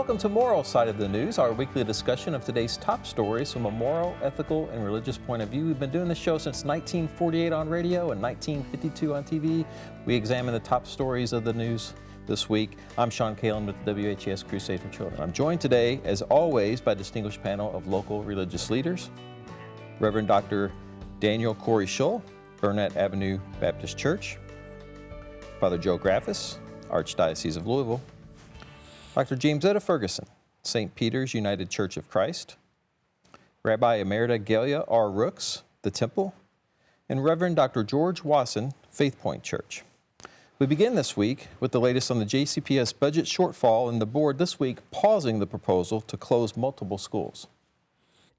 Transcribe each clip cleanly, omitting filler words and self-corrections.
Welcome to Moral Side of the News, our weekly discussion of today's top stories from a moral, ethical, and religious point of view. We've been doing this show since 1948 on radio and 1952 on TV. We examine the top stories of the news this week. I'm Shawn Kaelin with the WHS Crusade for Children. I'm joined today, as always, by a distinguished panel of local religious leaders. Reverend Dr. Daniel Corrie Shull, Burnett Avenue Baptist Church. Father Joe Graffis, Archdiocese of Louisville. Dr. Jamesetta Ferguson, St. Peter's United Church of Christ. Rabbi Emerita Gaylia R. Rooks, The Temple. And Reverend Dr. George Wasson, Faithpoint Church. We begin this week with the latest on the JCPS budget shortfall and the board this week pausing the proposal to close multiple schools.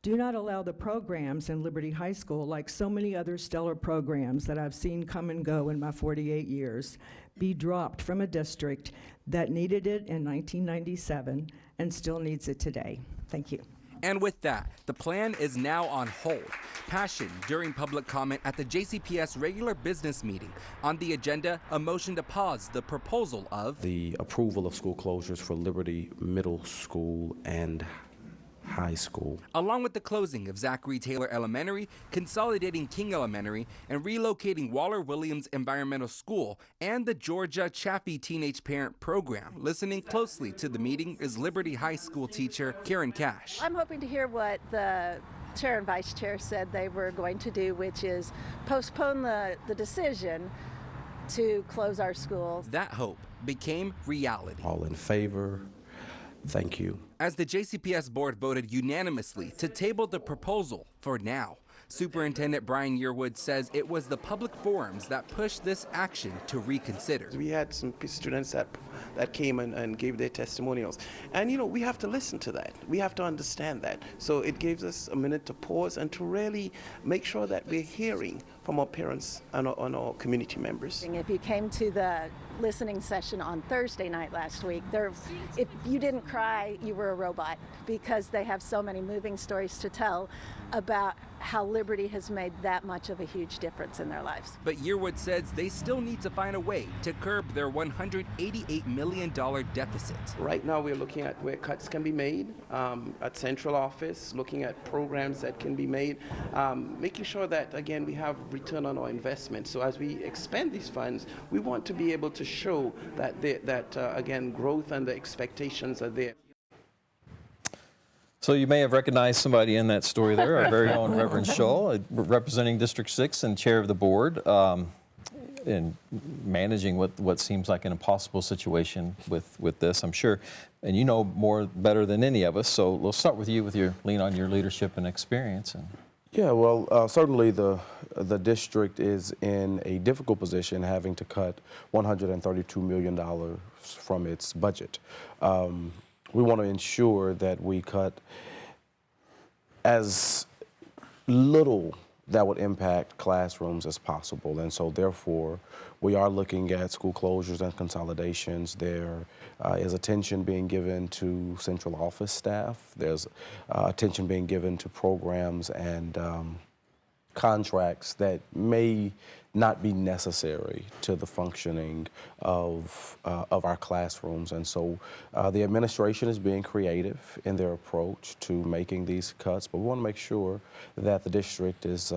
Do not allow the programs in Liberty High School, like so many other stellar programs that I've seen come and go in my 48 years, be dropped from a district that needed it in 1997 and still needs it today. Thank you. And with that, the plan is now on hold. Passion during public comment at the JCPS regular business meeting. On the agenda, a motion to pause the proposal of the approval of school closures for Liberty Middle School and High School, along with the closing of Zachary Taylor Elementary, consolidating King Elementary, and relocating Waller Williams Environmental School and the Georgia Chaffee Teenage Parent Program. Listening closely to the meeting is Liberty High School teacher Karen Cash. I'm hoping to hear what the chair and vice chair said they were going to do, which is postpone the decision to close our schools. That hope became reality. All in favor? Thank you. As the JCPS board voted unanimously to table the proposal for now, Superintendent Brian Yearwood says it was the public forums that pushed this action to reconsider. We had some students that came and gave their testimonials. And, we have to listen to that. We have to understand that. So it gives us a minute to pause and to really make sure that we're hearing from our parents and our community members. If you came to the listening session on Thursday night last week, if you didn't cry, you were a robot, because they have so many moving stories to tell about how Liberty has made that much of a huge difference in their lives. But Yearwood says they still need to find a way to curb their $188 million deficit. Right now we're looking at where cuts can be made at central office, looking at programs that can be made, making sure that, again, we have return on our investment. So as we expend these funds, we want to be able to show that, again, growth and the expectations are there. So you may have recognized somebody in that story there, our very own Reverend Shull, representing District 6 and chair of the board, in managing what seems like an impossible situation with this, I'm sure. And you know better than any of us, so we'll start with you with your lean on your leadership and experience. Yeah, well, certainly the district is in a difficult position, having to cut $132 million from its budget. We want to ensure that we cut as little that would impact classrooms as possible. And so therefore, we are looking at school closures and consolidations. There is attention being given to central office staff. There's attention being given to programs and contracts that may not be necessary to the functioning of our classrooms. And so the administration is being creative in their approach to making these cuts, but we want to make sure that the district is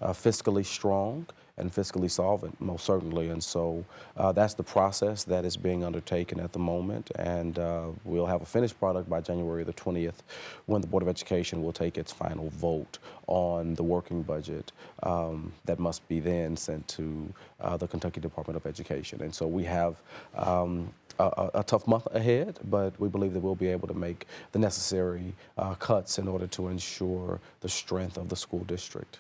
fiscally strong and fiscally solvent, most certainly. And so that's the process that is being undertaken at the moment. And we'll have a finished product by January the 20th, when the Board of Education will take its final vote on the working budget that must be then sent to the Kentucky Department of Education. And so we have a tough month ahead, but we believe that we'll be able to make the necessary cuts in order to ensure the strength of the school district.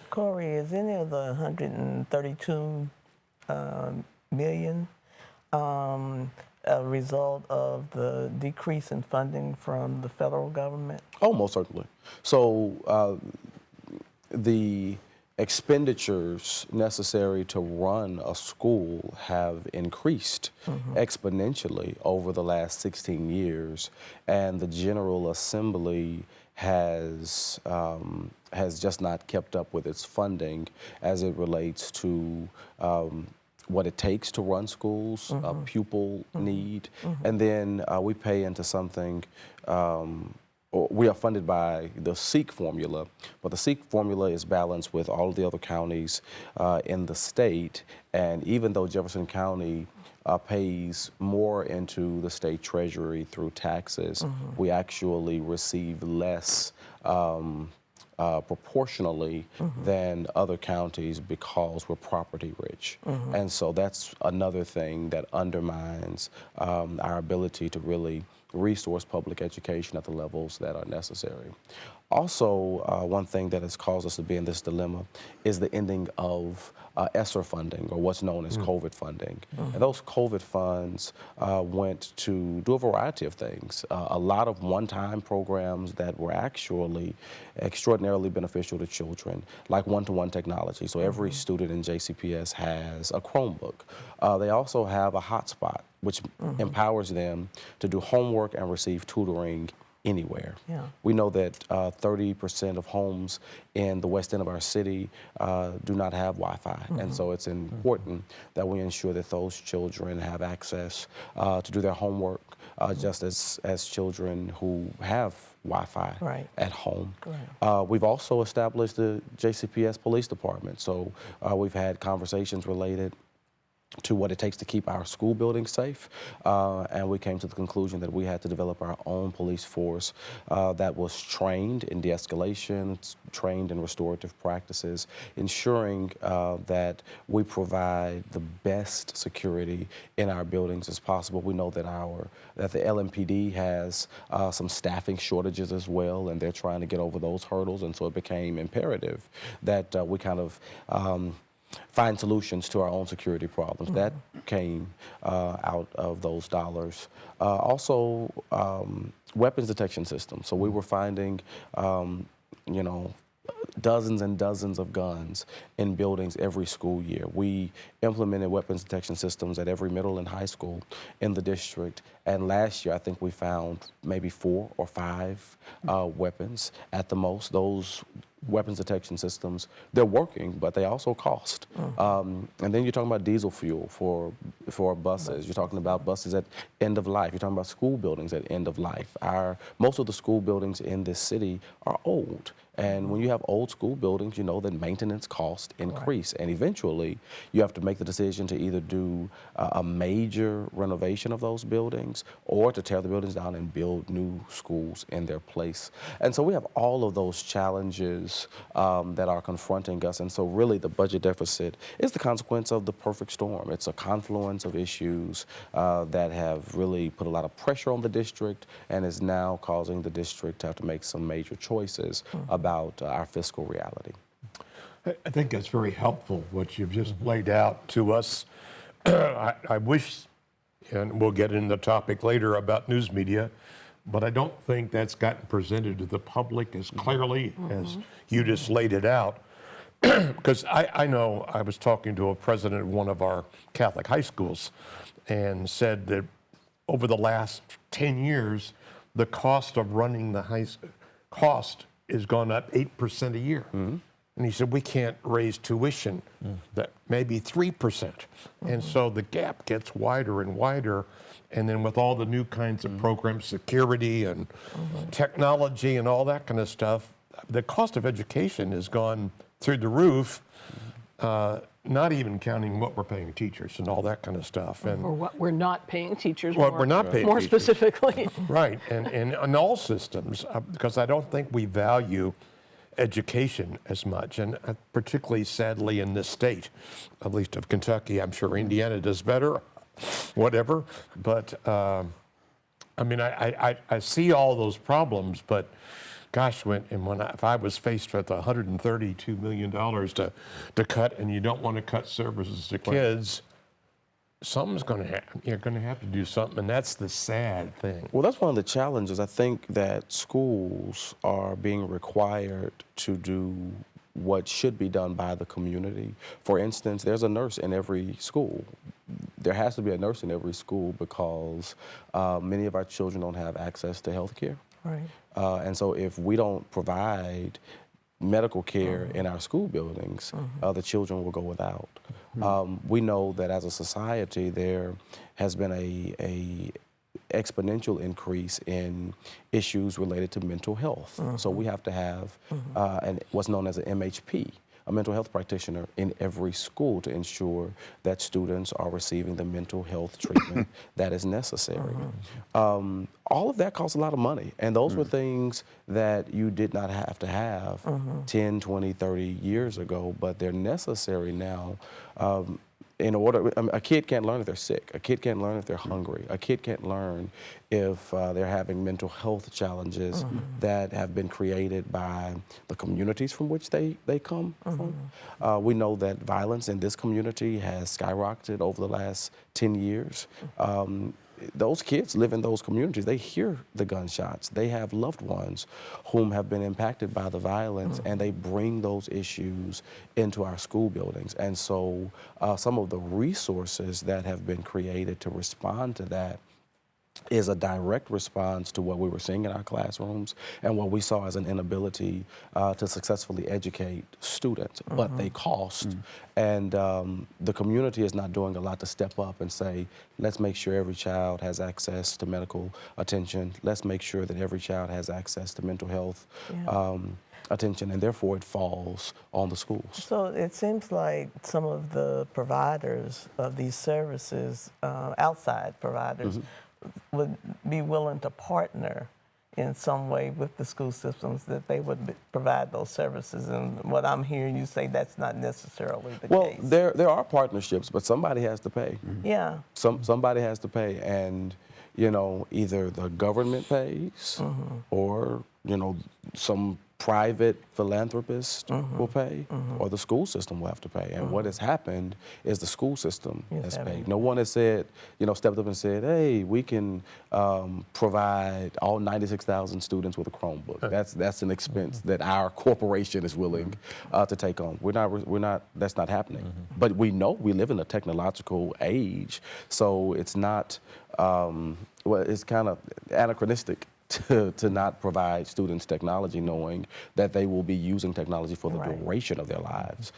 Corrie, is any of the $132 million a result of the decrease in funding from the federal government? Oh, most certainly. So the expenditures necessary to run a school have increased exponentially over the last 16 years, and the General Assembly has just not kept up with its funding as it relates to what it takes to run schools, pupil need, and then we pay into something. We are funded by the SEEK formula, but the SEEK formula is balanced with all of the other counties in the state, and even though Jefferson County pays more into the state treasury through taxes, we actually receive less proportionally than other counties because we're property rich. And so that's another thing that undermines our ability to really resource public education at the levels that are necessary. Also, one thing that has caused us to be in this dilemma is the ending of ESSER funding, or what's known as COVID funding. And those COVID funds went to do a variety of things. A lot of one-time programs that were actually extraordinarily beneficial to children, like one-to-one technology. So every student in JCPS has a Chromebook. They also have a hotspot, which empowers them to do homework and receive tutoring anywhere. Yeah. We know that 30% of homes in the west end of our city do not have Wi-Fi, and so it's important that we ensure that those children have access to do their homework just as children who have Wi-Fi at home. We've also established the JCPS Police Department, so we've had conversations related to what it takes to keep our school buildings safe, and we came to the conclusion that we had to develop our own police force that was trained in de-escalation, trained in restorative practices, ensuring that we provide the best security in our buildings as possible. We know that the LMPD has some staffing shortages as well, and they're trying to get over those hurdles, and so it became imperative that we kind of find solutions to our own security problems. That came out of those dollars. Also, weapons detection systems. So we were finding, dozens and dozens of guns in buildings every school year. We implemented weapons detection systems at every middle and high school in the district. And last year, I think we found maybe 4 or 5 weapons at the most. Those weapons detection systems, they're working, but they also cost. And then you're talking about diesel fuel for buses. You're talking about buses at end of life. You're talking about school buildings at end of life. Most of the school buildings in this city are old. And when you have old school buildings, you know that maintenance costs increase. And eventually, you have to make the decision to either do a major renovation of those buildings or to tear the buildings down and build new schools in their place. And so we have all of those challenges that are confronting us. And so really the budget deficit is the consequence of the perfect storm. It's a confluence of issues that have really put a lot of pressure on the district and is now causing the district to have to make some major choices about our fiscal reality. I think that's very helpful, what you've just laid out to us. I wish, and we'll get into the topic later about news media, but I don't think that's gotten presented to the public as clearly as you just laid it out. Because I know I was talking to a president of one of our Catholic high schools and said that over the last 10 years, the cost of running the cost has gone up 8% a year. And he said, we can't raise tuition, that maybe 3%. And so the gap gets wider and wider. And then with all the new kinds of programs, security and technology and all that kind of stuff, the cost of education has gone through the roof, not even counting what we're paying teachers and all that kind of stuff. And or what we're not paying teachers we're not paying more teachers. Specifically. Right, and in all systems, because I don't think we value education as much, and particularly sadly in this state, at least of Kentucky. I'm sure Indiana does better, whatever, but I mean, I see all those problems, but gosh, if I was faced with $132 million to cut, and you don't want to cut services to kids, something's going to happen. You're going to have to do something, and that's the sad thing. Well, that's one of the challenges. I think that schools are being required to do what should be done by the community. For instance, there's a nurse in every school. There has to be a nurse in every school because many of our children don't have access to health care. Right. And so if we don't provide medical care in our school buildings, the children will go without. We know that as a society, there has been a exponential increase in issues related to mental health. So we have to have what's known as an MHP, a mental health practitioner in every school to ensure that students are receiving the mental health treatment that is necessary. All of that costs a lot of money, and those were things that you did not have to have 10, 20, 30 years ago, but they're necessary now. In order, a kid can't learn if they're sick. A kid can't learn if they're hungry. A kid can't learn if they're having mental health challenges that have been created by the communities from which they come from. We know that violence in this community has skyrocketed over the last 10 years. Those kids live in those communities. They hear the gunshots. They have loved ones whom have been impacted by the violence, and they bring those issues into our school buildings. And so some of the resources that have been created to respond to that is a direct response to what we were seeing in our classrooms and what we saw as an inability to successfully educate students. But they cost, and the community is not doing a lot to step up and say, let's make sure every child has access to medical attention. Let's make sure that every child has access to mental health attention, and therefore it falls on the schools. So it seems like some of the providers of these services, outside providers, would be willing to partner in some way with the school systems, that they would provide those services. And what I'm hearing you say, that's not necessarily the case. Well, there are partnerships, but somebody has to pay. Yeah. Somebody has to pay, and either the government pays, or some private philanthropist will pay, or the school system will have to pay. And what has happened is the school system has paid. No one has said, stepped up and said, hey, we can provide all 96,000 students with a Chromebook. That's an expense that our corporation is willing to take on. That's not happening. But we know we live in a technological age, so it's not, it's kind of anachronistic to not provide students technology, knowing that they will be using technology for the duration of their lives.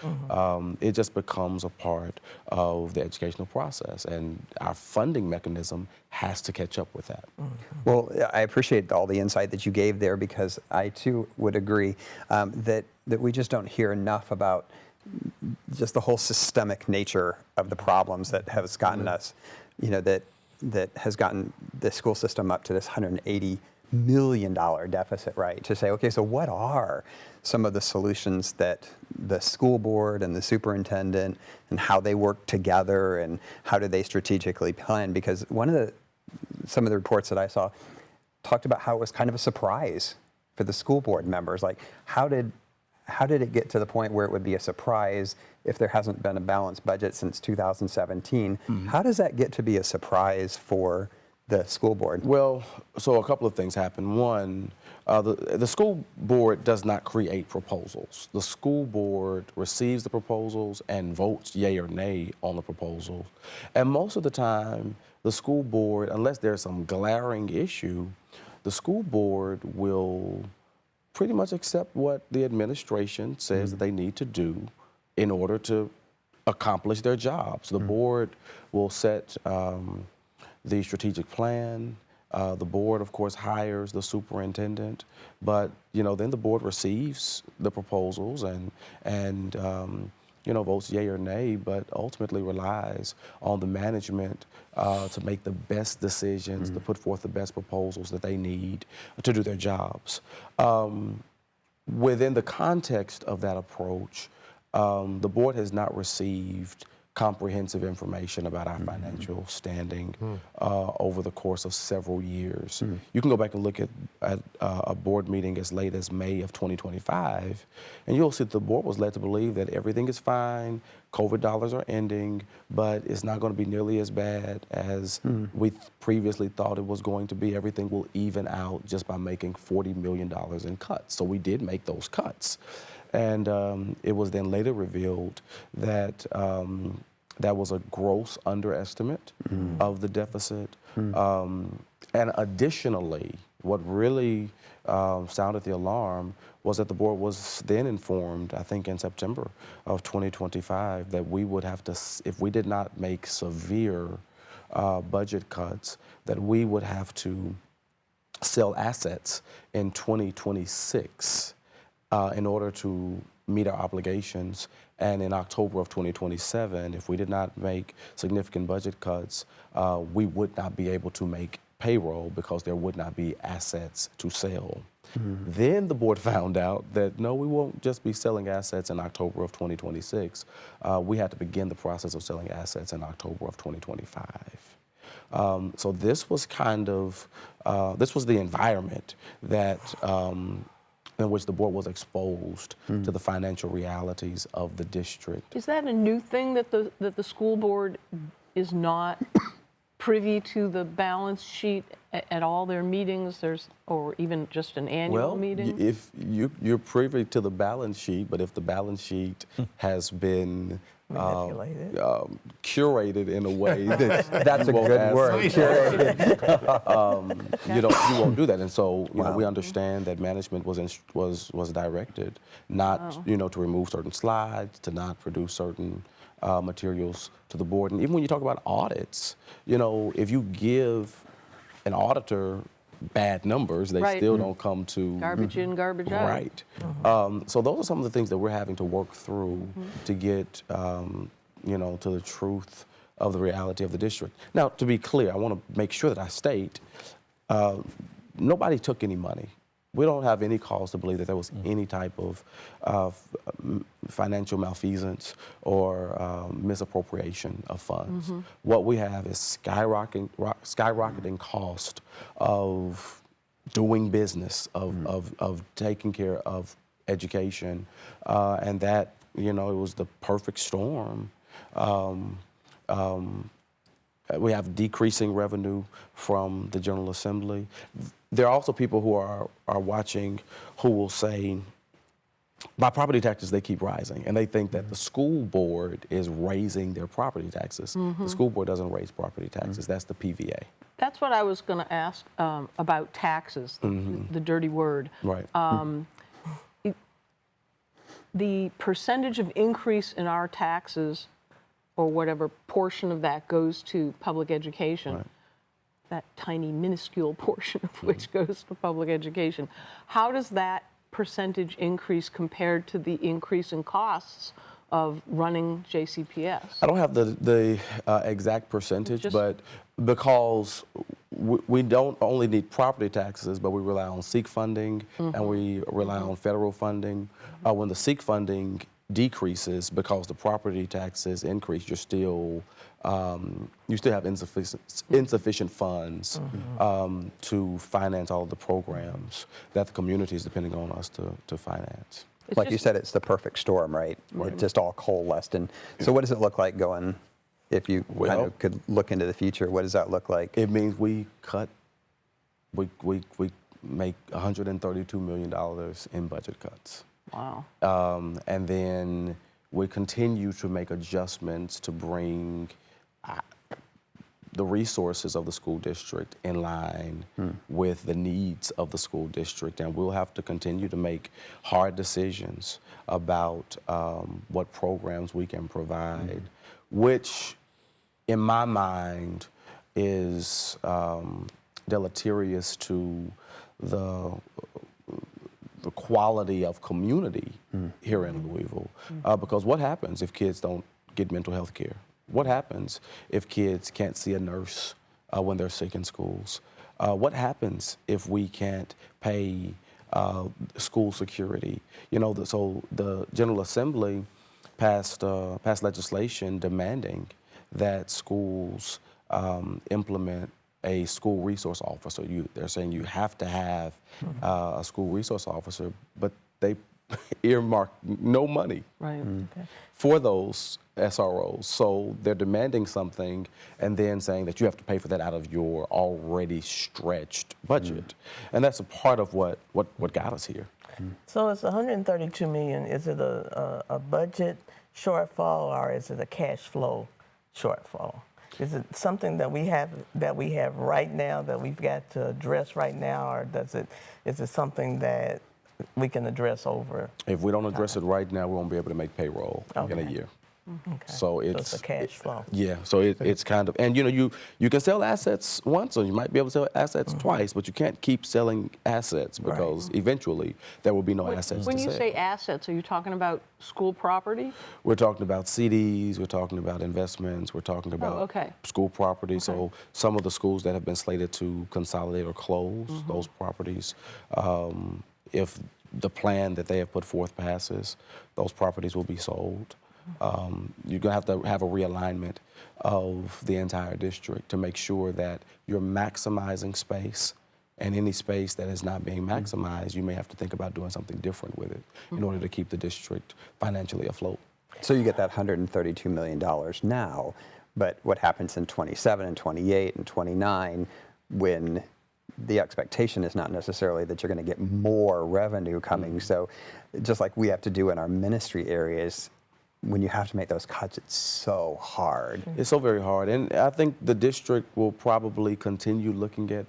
It just becomes a part of the educational process, and our funding mechanism has to catch up with that. Well, I appreciate all the insight that you gave there, because I too would agree that we just don't hear enough about just the whole systemic nature of the problems that has gotten us, that has gotten the school system up to this $180 million deficit, right? To say, okay, so what are some of the solutions that the school board and the superintendent, and how they work together, and how do they strategically plan? Because some of the reports that I saw talked about how it was kind of a surprise for the school board members. Like, how did it get to the point where it would be a surprise if there hasn't been a balanced budget since 2017? How does that get to be a surprise for the school board? Well, so a couple of things happen. One, the school board does not create proposals. The school board receives the proposals and votes yay or nay on the proposals. And most of the time, the school board, unless there's some glaring issue, the school board will pretty much accept what the administration says that they need to do in order to accomplish their jobs. The board will set the strategic plan. The board, of course, hires the superintendent, but then the board receives the proposals and votes yay or nay, but ultimately relies on the management to make the best decisions, to put forth the best proposals that they need to do their jobs. Within the context of that approach, the board has not received comprehensive information about our financial standing over the course of several years. You can go back and look at a board meeting as late as May of 2025, and you'll see that the board was led to believe that everything is fine, COVID dollars are ending, but it's not going to be nearly as bad as we previously thought it was going to be. Everything will even out just by making $40 million in cuts. So we did make those cuts. And it was then later revealed that that was a gross underestimate of the deficit. And additionally, What really sounded the alarm was that the board was then informed, I think in September of 2025, that we would have to, if we did not make severe budget cuts, that we would have to sell assets in 2026 in order to meet our obligations. And in October of 2027, if we did not make significant budget cuts, we would not be able to make payroll because there would not be assets to sell. Then the board found out that no, we won't just be selling assets in October of 2026. We had to begin the process of selling assets in October of 2025. So this was kind of, this was the environment that in which the board was exposed to the financial realities of the district. Is that a new thing that the school board is not privy to the balance sheet at all their meetings, or even just an annual meeting? If you're privy to the balance sheet, but if the balance sheet has been curated in a way that that's a good word. Curated. You won't do that, and so we understand that management was directed not to remove certain slides, to not produce certain materials to the board, and even when you talk about audits, if you give an auditor bad numbers, they still don't come to garbage in, garbage out. Right. So those are some of the things that we're having to work through to get, to the truth of the reality of the district. Now, to be clear, I want to make sure that I state, nobody took any money. We don't have any cause to believe that there was any type of financial malfeasance or misappropriation of funds. What we have is skyrocketing cost of doing business, of taking care of education, and that, it was the perfect storm. We have decreasing revenue from the General Assembly. There are also people who are watching who will say, by property taxes, they keep rising. And they think that the school board is raising their property taxes. The school board doesn't raise property taxes. That's the PVA. That's what I was going to ask about taxes, the dirty word. Right. The percentage of increase in our taxes, or whatever portion of that goes to public education, that tiny minuscule portion of which goes to public education, how does that percentage increase compared to the increase in costs of running JCPS? I don't have the exact percentage, but because we don't only need property taxes, but we rely on SEEK funding and we rely on federal funding. When the SEEK funding decreases because the property taxes increase, you still have insufficient funds to finance all of the programs that the community is depending on us to finance. Like you said, it's the perfect storm, right? It just all coalesced. And so what does it look like going, if you kind of could look into the future, what does that look like? It means we make $132 million in budget cuts. Wow. And then we continue to make adjustments to bring the resources of the school district in line with the needs of the school district. And we'll have to continue to make hard decisions about what programs we can provide, which in my mind is deleterious to the quality of community here in Louisville. Because what happens if kids don't get mental health care? What happens if kids can't see a nurse when they're sick in schools? What happens if we can't pay school security? So the General Assembly passed legislation demanding that schools implement a school resource officer. They're saying you have to have a school resource officer, but they earmark no money for those SROs. So they're demanding something and then saying that you have to pay for that out of your already stretched budget. And that's a part of what got us here. So it's $132 million. Is it a budget shortfall or is it a cash flow shortfall? Is it something that we have right now that we've got to address right now, or is it something that we can address over? If we don't address it right now, we won't be able to make payroll in a year. Okay. So it's a cash flow. Yeah, so it's kind of, and you can sell assets once, or you might be able to sell assets twice, but you can't keep selling assets because eventually there will be no assets When to you sell. say assets, are you talking about school property? We're talking about CDs, we're talking about investments, we're talking about school property. So some of the schools that have been slated to consolidate or close those properties, if the plan that they have put forth passes, those properties will be sold. You're going to have a realignment of the entire district to make sure that you're maximizing space, and any space that is not being maximized, you may have to think about doing something different with it in order to keep the district financially afloat. So you get that $132 million now, but what happens in 27 and 28 and 29 when the expectation is not necessarily that you're going to get more revenue coming. So just like we have to do in our ministry areas, when you have to make those cuts, it's so hard. It's so very hard. And I think the district will probably continue looking at,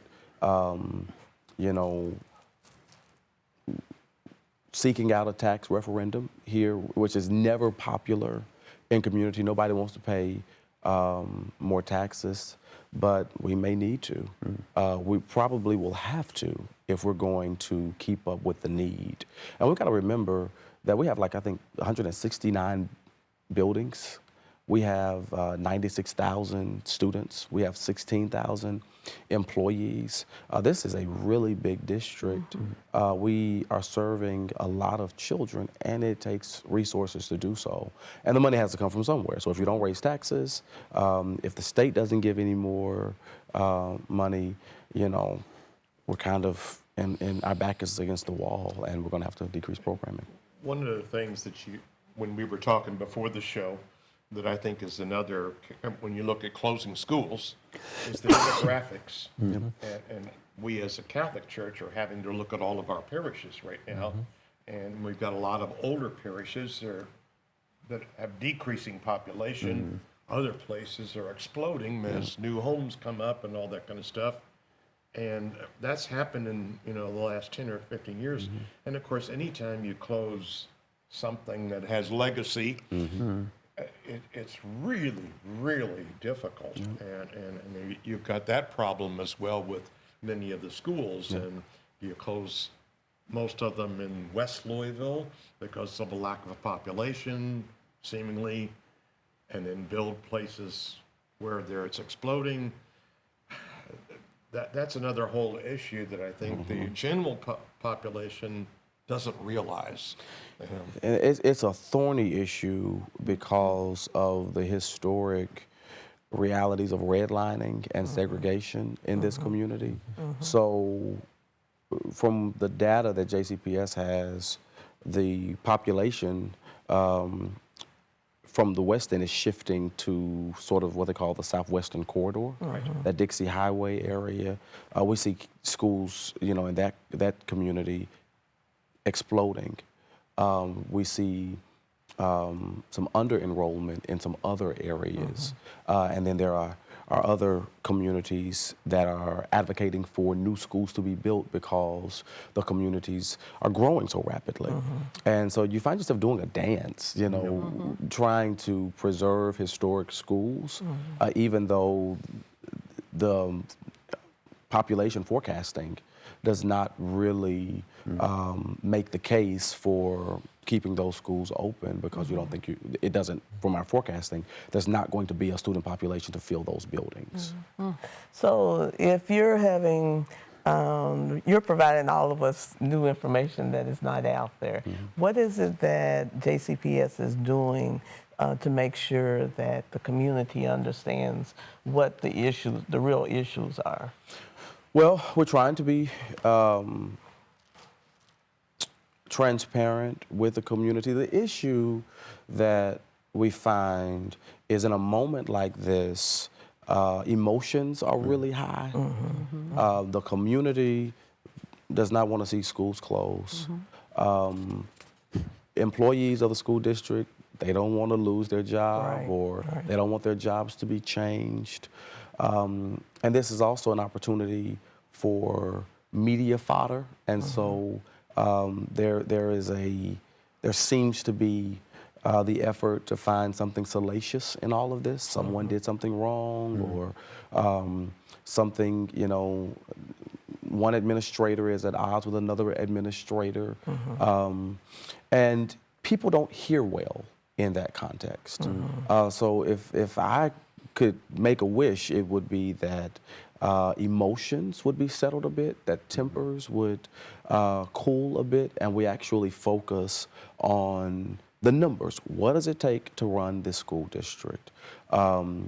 seeking out a tax referendum here, which is never popular in community. Nobody wants to pay more taxes, but we may need to. We probably will have to if we're going to keep up with the need. And we've got to remember that we have, I think, 169 buildings. We have 96,000 students. We have 16,000 employees. This is a really big district. We are serving a lot of children, and it takes resources to do so. And the money has to come from somewhere. So if you don't raise taxes, if the state doesn't give any more money, we're kind of, and our back is against the wall, and we're going to have to decrease programming. One of the things that when we were talking before the show, that I think is another, when you look at closing schools, is the demographics. And we as a Catholic Church are having to look at all of our parishes right now. And we've got a lot of older parishes that have decreasing population. Other places are exploding as new homes come up and all that kind of stuff. And that's happened in the last 10 or 15 years. And of course, anytime you close something that has legacy, it's really, really difficult. And you've got that problem as well with many of the schools. And you close most of them in West Louisville because of a lack of a population, seemingly, and then build places where it's exploding. That's another whole issue that I think the general population doesn't realize. And it's a thorny issue because of the historic realities of redlining and segregation in this community. So from the data that JCPS has, the population from the West End is shifting to sort of what they call the Southwestern Corridor, that Dixie Highway area. We see schools, in that community exploding. We see some under-enrollment in some other areas. And then there are other communities that are advocating for new schools to be built because the communities are growing so rapidly. And so you find yourself doing a dance, trying to preserve historic schools, even though the population forecasting does not really make the case for keeping those schools open because you don't think it doesn't, from our forecasting, there's not going to be a student population to fill those buildings. So if you're having, you're providing all of us new information that is not out there, what is it that JCPS is doing to make sure that the community understands what the real issues are? Well, we're trying to be transparent with the community. The issue that we find is in a moment like this, emotions are really high. The community does not want to see schools close. Employees of the school district they don't want to lose their job Right, or right. they don't want their jobs to be changed. And this is also an opportunity for media fodder. And so there seems to be the effort to find something salacious in all of this. Someone did something wrong or something, one administrator is at odds with another administrator. And people don't hear well in that context. So if I could make a wish, it would be that emotions would be settled a bit, that tempers would cool a bit, and we actually focus on the numbers. What does it take to run this school district? How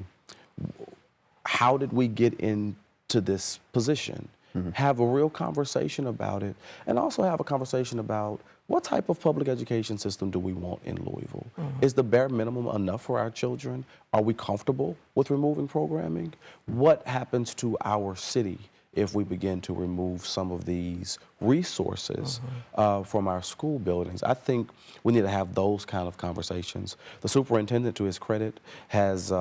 did we get into this position? Have a real conversation about it, and also have a conversation about what type of public education system do we want in Louisville? Is the bare minimum enough for our children? Are we comfortable with removing programming? What happens to our city if we begin to remove some of these resources from our school buildings? I think we need to have those kind of conversations. The superintendent, to his credit, has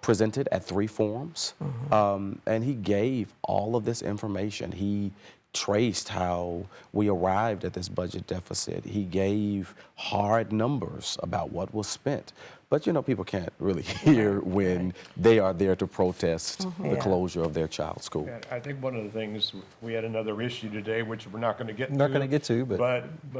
presented at 3 forums, and he gave all of this information. He traced how we arrived at this budget deficit. He gave hard numbers about what was spent. But people can't really hear when they are there to protest the closure of their child's school. Yeah, I think one of the things, we had another issue today, which we're not going to get to. Not going to get to, but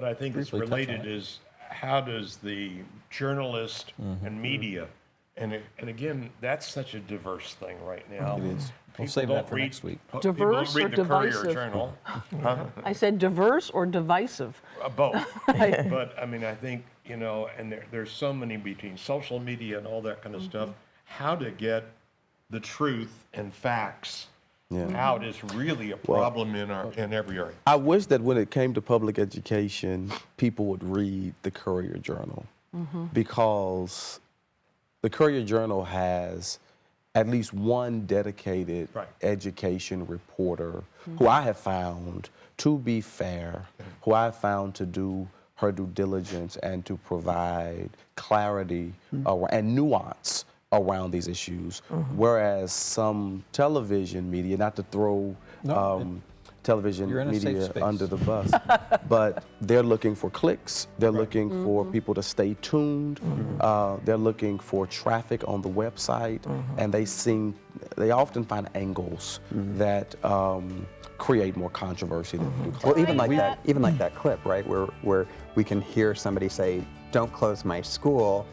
I think it's briefly touch on related, it. is how does the journalist and media, and again, that's such a diverse thing right now. It is. We'll People save that don't for read- next week. People Diverse don't or read the Courier divisive? Journal. I said diverse or divisive. Both. But I mean, I think, and there's so many between social media and all that kind of stuff, how to get the truth and facts out is really a problem in every area. I wish that when it came to public education, people would read the Courier Journal, because the Courier Journal has at least one dedicated education reporter who I have found to be fair, who I have found to do her due diligence and to provide clarity and nuance around these issues, whereas some television media, not to throw television You're in a safe media space. under the bus, but they're looking for clicks, they're looking for people to stay tuned, they're looking for traffic on the website, and they often find angles that create more controversy than do clarity. Well, even like that clip, right, where we can hear somebody say, "Don't close my school,"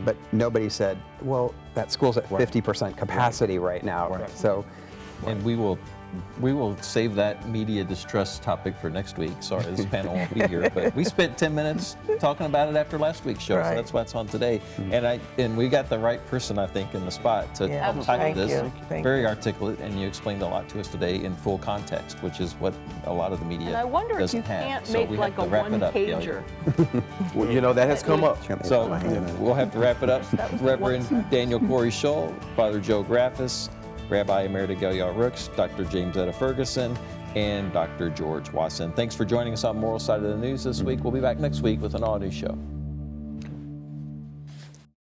but nobody said, "Well, that school's at 50% capacity right now." So, And we will save that media distrust topic for next week. Sorry, this panel won't be here, but we spent 10 minutes talking about it after last week's show, so that's why it's on today. And we got the right person, I think, in the spot to help tackle this. Very articulate, and you explained a lot to us today in full context, which is what a lot of the media And I wonder if you doesn't have. can't So make we like have a to wrap it up, one-pager. Gaylia. Well, that has come up. So we'll have to wrap it up. Reverend Daniel Corrie Shull, Father Joe Graffis, Rabbi Emerita Gaylia Rooks, Dr. Jamesetta Ferguson, and Dr. George Wasson. Thanks for joining us on Moral Side of the News this week. We'll be back next week with an all-new show.